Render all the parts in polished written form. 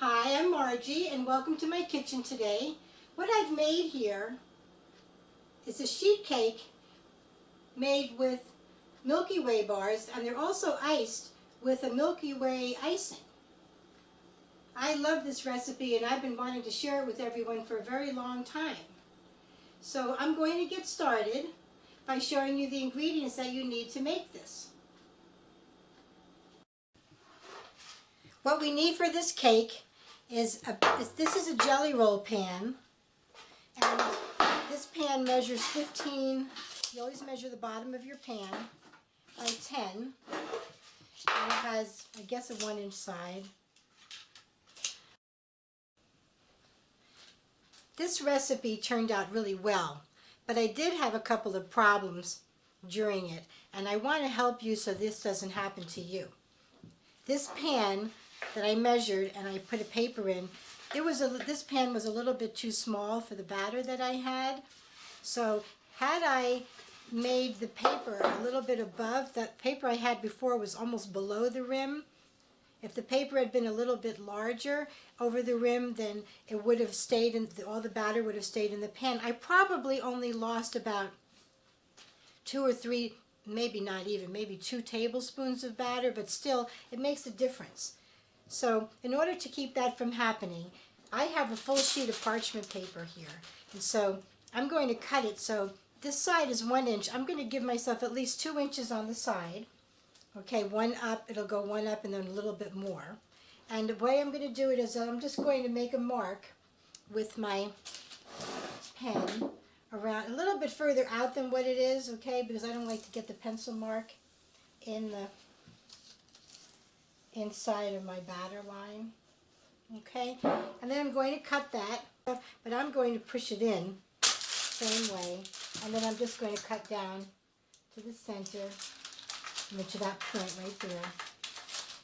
Hi, I'm Margie and welcome to my kitchen today. What I've made here is a sheet cake made with Milky Way bars, and they're also iced with a Milky Way icing. I love this recipe and I've been wanting to share it with everyone for a very long time. So I'm going to get started by showing you the ingredients that you need to make this. What we need for this cake is this is a jelly roll pan, and this pan measures 15, you always measure the bottom of your pan by 10, and it has, I guess, a 1-inch side. This recipe turned out really well, but I did have a couple of problems during it, and I want to help you so this doesn't happen to you. This pan that I measured and I put a paper in, this pan was a little bit too small for the batter that I had. So had I made the paper a little bit above, the paper I had before was almost below the rim. If the paper had been a little bit larger over the rim, then it would have stayed in, all the batter would have stayed in the pan. I probably only lost about 2 or 3, maybe not even, maybe 2 tablespoons of batter, but still it makes a difference. So in order to keep that from happening, I have a full sheet of parchment paper here. And so I'm going to cut it so this side is 1 inch. I'm going to give myself at least 2 inches on the side. Okay, 1 up, it'll go 1 up and then a little bit more. And the way I'm going to do it is I'm just going to make a mark with my pen around a little bit further out than what it is, okay, because I don't like to get the pencil mark in the inside of my batter line, okay, and then I'm going to cut that, but I'm going to push it in same way, and then I'm just going to cut down to the center, to that point right there,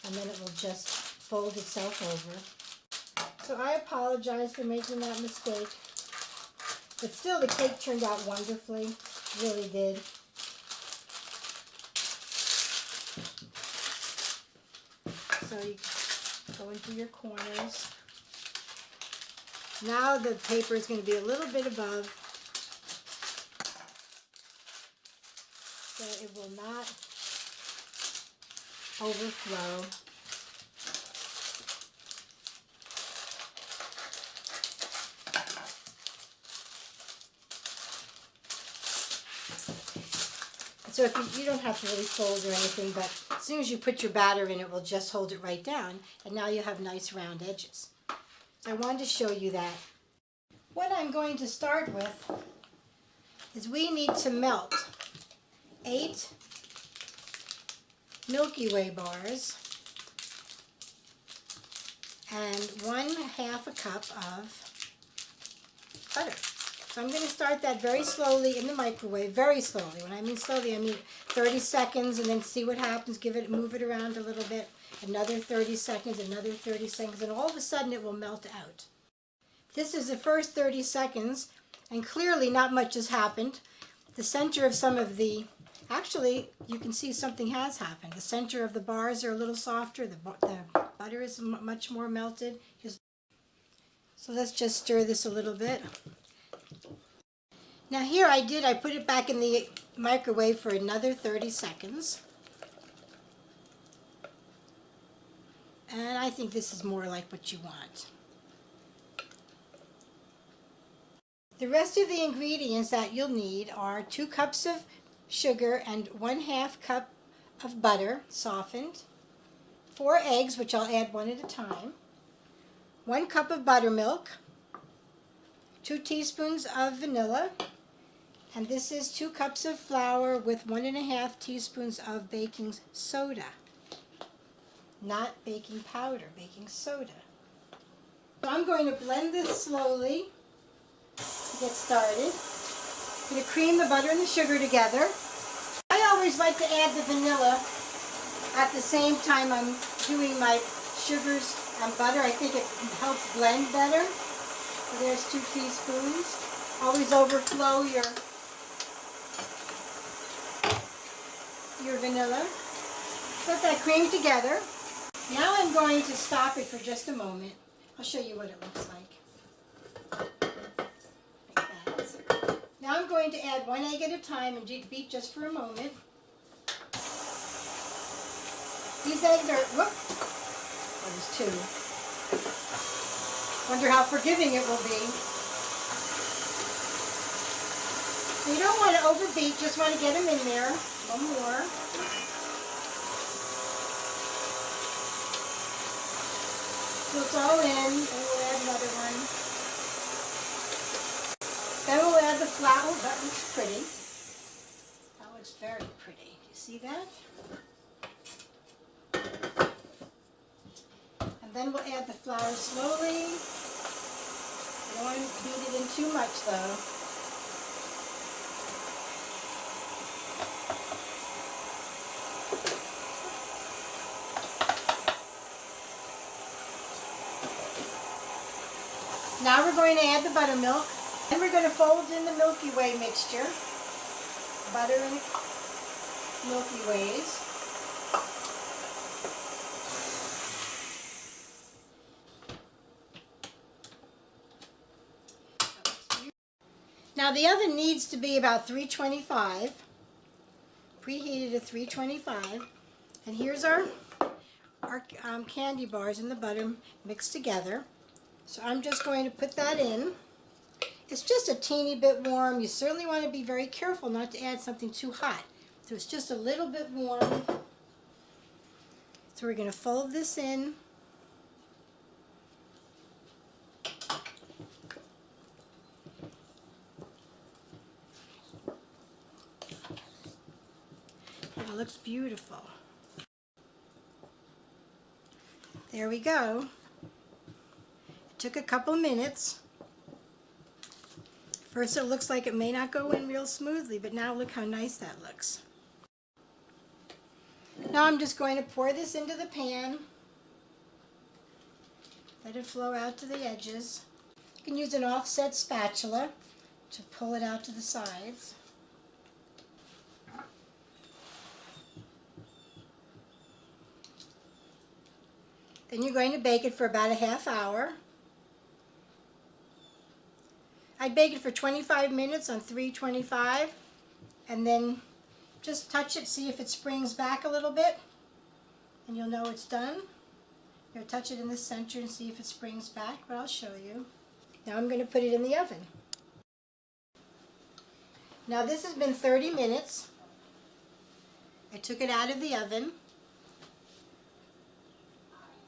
and then it will just fold itself over. So I apologize for making that mistake, but still the cake turned out wonderfully, really did. So you go into your corners. Now the paper is going to be a little bit above, so it will not overflow. So if you don't have to really fold or anything, but as soon as you put your batter in, it will just hold it right down, and now you have nice round edges. So I wanted to show you that. What I'm going to start with is we need to melt 8 Milky Way bars and 1/2 a cup of butter. So I'm going to start that very slowly in the microwave, very slowly. When I mean slowly, I mean 30 seconds, and then see what happens. Move it around a little bit. Another 30 seconds, another 30 seconds, and all of a sudden it will melt out. This is the first 30 seconds, and clearly not much has happened. The center of some of the, actually, you can see something has happened. The center of the bars are a little softer. The butter is much more melted. So let's just stir this a little bit. Now here I put it back in the microwave for another 30 seconds. And I think this is more like what you want. The rest of the ingredients that you'll need are 2 cups of sugar and 1/2 cup of butter, softened, 4 eggs, which I'll add 1 at a time, 1 cup of buttermilk, 2 teaspoons of vanilla, and this is 2 cups of flour with 1.5 teaspoons of baking soda. Not baking powder, baking soda. So I'm going to blend this slowly to get started. I'm going to cream the butter and the sugar together. I always like to add the vanilla at the same time I'm doing my sugars and butter. I think it helps blend better. So there's 2 teaspoons. Always overflow your vanilla. Let that cream together. Now I'm going to stop it for just a moment I'll show you what it looks like. Like that. Now I'm going to add 1 egg at a time and beat just for a moment. These eggs are, whoop, oh, there's 2. Wonder how forgiving it will be. You don't want to overbeat, just want to get them in there. One more. So it's all in, and we'll add another one. Then we'll add the flour. Oh, that looks pretty. That looks very pretty. Do you see that? And then we'll add the flour slowly. You don't want to beat it in too much though. Now we're going to add the buttermilk, and we're going to fold in the Milky Way mixture, butter and Milky Ways. Now the oven needs to be about 325, preheated at 325, and here's our candy bars and the butter mixed together. So I'm just going to put that in. It's just a teeny bit warm. You certainly want to be very careful not to add something too hot. So it's just a little bit warm. So we're going to fold this in. It looks beautiful. There we go. Took a couple minutes. First it looks like it may not go in real smoothly, but now look how nice that looks. Now I'm just going to pour this into the pan. Let it flow out to the edges. You can use an offset spatula to pull it out to the sides. Then you're going to bake it for about a half hour. I'd bake it for 25 minutes on 325, and then just touch it, see if it springs back a little bit, and you'll know it's done. You'll touch it in the center and see if it springs back, but I'll show you. Now I'm going to put it in the oven. Now this has been 30 minutes. I took it out of the oven,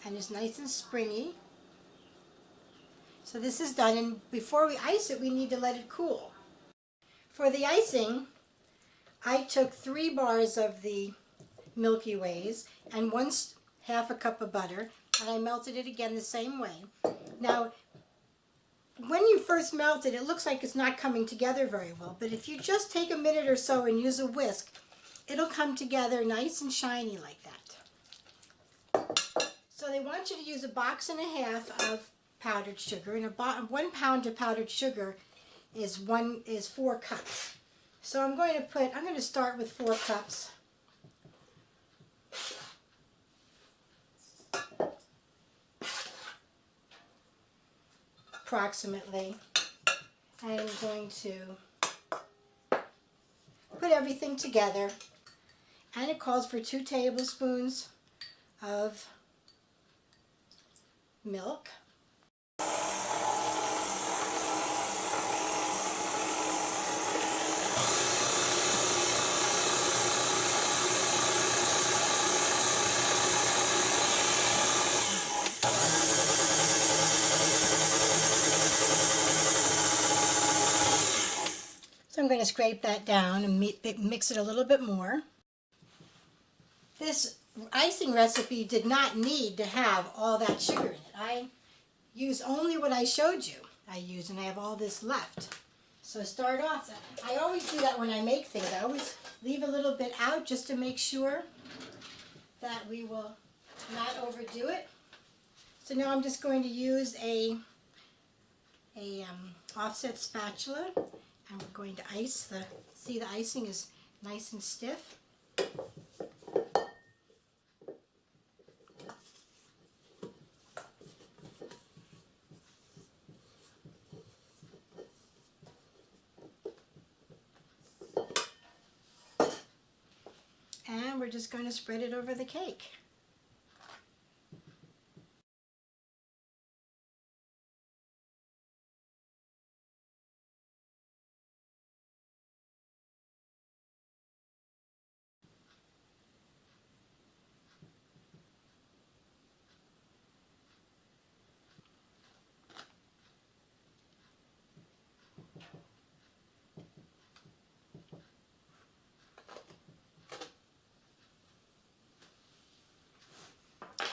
and it's nice and springy. So this is done, and before we ice it, we need to let it cool. For the icing, I took 3 bars of the Milky Ways and half a cup of butter, and I melted it again the same way. Now, when you first melt it, it looks like it's not coming together very well, but if you just take a minute or so and use a whisk, it'll come together nice and shiny like that. So they want you to use 1.5 boxes of powdered sugar, and 1 pound of powdered sugar is 4 cups. So I'm going to start with 4 cups. Approximately. And I'm going to put everything together, and it calls for 2 tablespoons of milk. So I'm going to scrape that down and mix it a little bit more. This icing recipe did not need to have all that sugar in it. I use only what I showed you. And I have all this left. So start off, I always do that when I make things. I always leave a little bit out just to make sure that we will not overdo it. So now I'm just going to use a offset spatula. I'm going to ice see the icing is nice and stiff. then we're just going to spread it over the cake.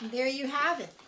And there you have it.